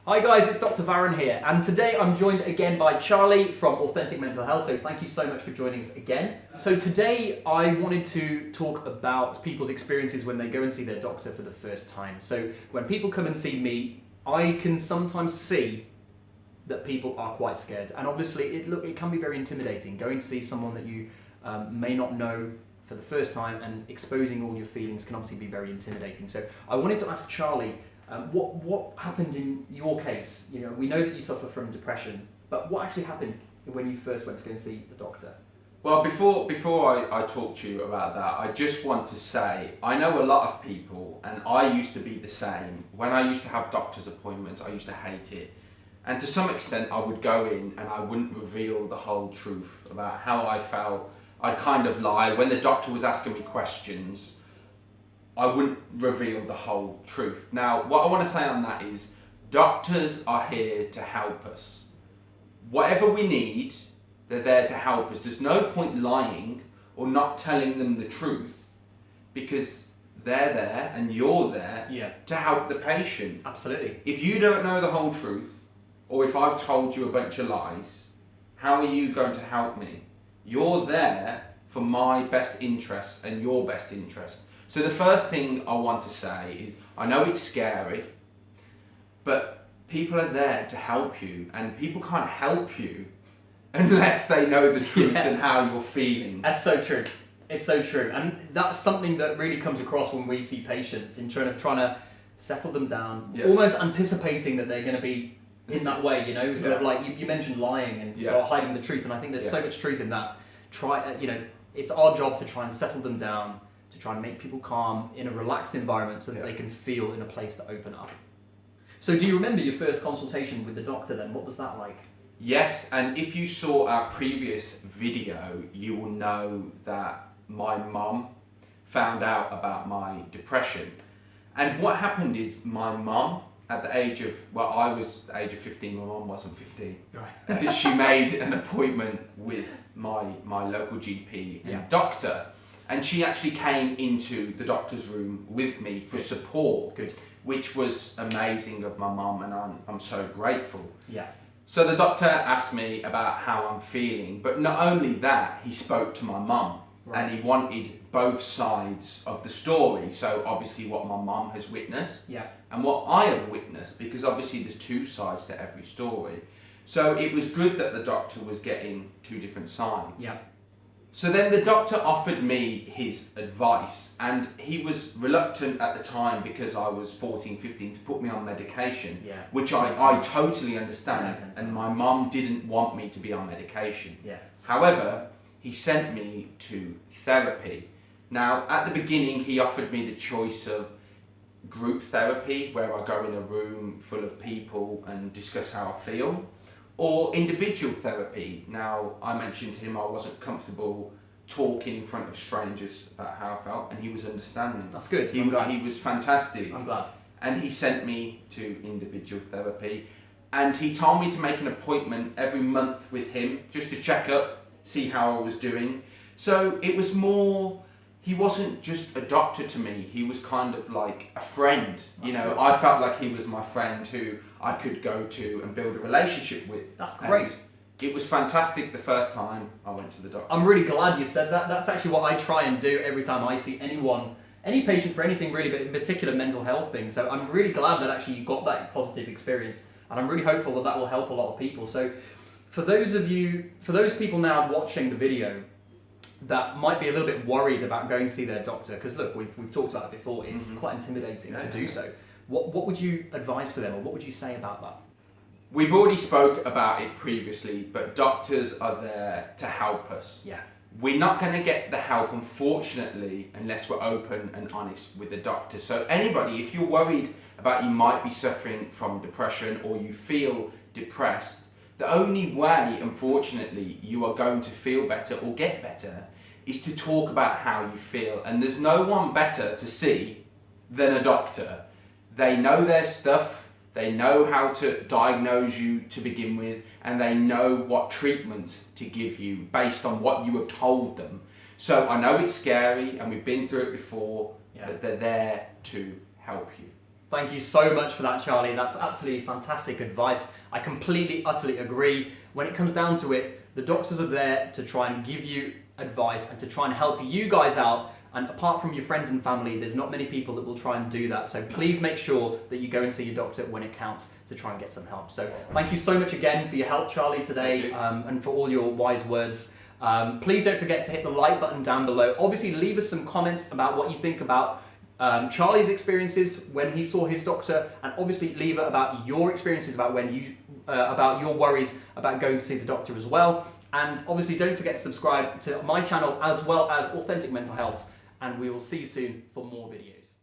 Hi guys, it's Dr. Varun here, and today I'm joined again by Charlie from Authentic Mental Health, so thank you so much for joining us again. So today I wanted to talk about people's experiences when they go and see their doctor for the first time. So when people come and see me, I can sometimes see that people are quite scared, and obviously it can be very intimidating going to see someone that you may not know for the first time, and exposing all your feelings can obviously be very intimidating. So I wanted to ask Charlie, what happened in your case? You know, we know that you suffer from depression, but what actually happened when you first went to go and see the doctor? Well, before I talk to you about that, I just want to say, I know a lot of people, and I used to be the same. When I used to have doctor's appointments, I used to hate it. And to some extent, I would go in and I wouldn't reveal the whole truth about how I felt. I'd kind of lie. When the doctor was asking me questions, I wouldn't reveal the whole truth. Now, what I want to say on that is, doctors are here to help us. Whatever we need, they're there to help us. There's no point lying or not telling them the truth, because they're there and you're there to help the patient. Absolutely. If you don't know the whole truth, or if I've told you a bunch of lies, how are you going to help me? You're there for my best interest and your best interest. So the first thing I want to say is, I know it's scary, but people are there to help you, and people can't help you unless they know the truth and how you're feeling. That's so true. It's so true. And that's something that really comes across when we see patients, in trying to settle them down, almost anticipating that they're going to be in that way, you know, sort of like you mentioned lying and sort of hiding the truth. And I think there's so much truth in that. It's our job to try and settle them down, to try and make people calm in a relaxed environment so that they can feel in a place to open up. So do you remember your first consultation with the doctor then? What was that like? Yes, and if you saw our previous video, you will know that my mum found out about my depression. And what happened is, my mum, at the age of, well, I was the age of 15, my mum wasn't 15. Right. She made an appointment with my local GP and doctor. And she actually came into the doctor's room with me for support, which was amazing of my mum, and I'm so grateful. Yeah. So the doctor asked me about how I'm feeling, but not only that, he spoke to my mum, and he wanted both sides of the story. So obviously what my mum has witnessed and what I have witnessed, because obviously there's two sides to every story. So it was good that the doctor was getting two different sides. Yeah. So then the doctor offered me his advice, and he was reluctant at the time, because I was 14, 15, to put me on medication, which I totally understand, and my mum didn't want me to be on medication. However, he sent me to therapy. Now, at the beginning, he offered me the choice of group therapy, where I go in a room full of people and discuss how I feel, or individual therapy. Now, I mentioned to him I wasn't comfortable talking in front of strangers about how I felt, and he was understanding. That's good. He was fantastic. I'm glad. And he sent me to individual therapy, and he told me to make an appointment every month with him, just to check up, see how I was doing. So it was more, he wasn't just a doctor to me, he was kind of like a friend. You know, I felt like he was my friend who I could go to and build a relationship with. That's great. And it was fantastic the first time I went to the doctor. I'm really glad you said that. That's actually what I try and do every time I see anyone, any patient for anything really, but in particular mental health things. So I'm really glad that actually you got that positive experience, and I'm really hopeful that that will help a lot of people. So for those people now watching the video that might be a little bit worried about going to see their doctor, because look, we've talked about it before, it's quite intimidating to do so. What would you advise for them, or what would you say about that? We've already spoke about it previously, but doctors are there to help us. Yeah. We're not going to get the help, unfortunately, unless we're open and honest with the doctor. So anybody, if you're worried about you might be suffering from depression, or you feel depressed, the only way, unfortunately, you are going to feel better or get better is to talk about how you feel. And there's no one better to see than a doctor. They know their stuff, they know how to diagnose you to begin with, and they know what treatments to give you based on what you have told them. So I know it's scary, and we've been through it before, but they're there to help you. Thank you so much for that, Charlie. That's absolutely fantastic advice. I completely, utterly agree. When it comes down to it, the doctors are there to try and give you advice and to try and help you guys out. And apart from your friends and family, there's not many people that will try and do that. So please make sure that you go and see your doctor when it counts to try and get some help. So thank you so much again for your help, Charlie, today, and for all your wise words. Please don't forget to hit the like button down below. Obviously, leave us some comments about what you think about Charlie's experiences when he saw his doctor, and obviously leave it about your experiences about when you about your worries about going to see the doctor as well. And obviously don't forget to subscribe to my channel as well as Authentic Mental Health, and we will see you soon for more videos.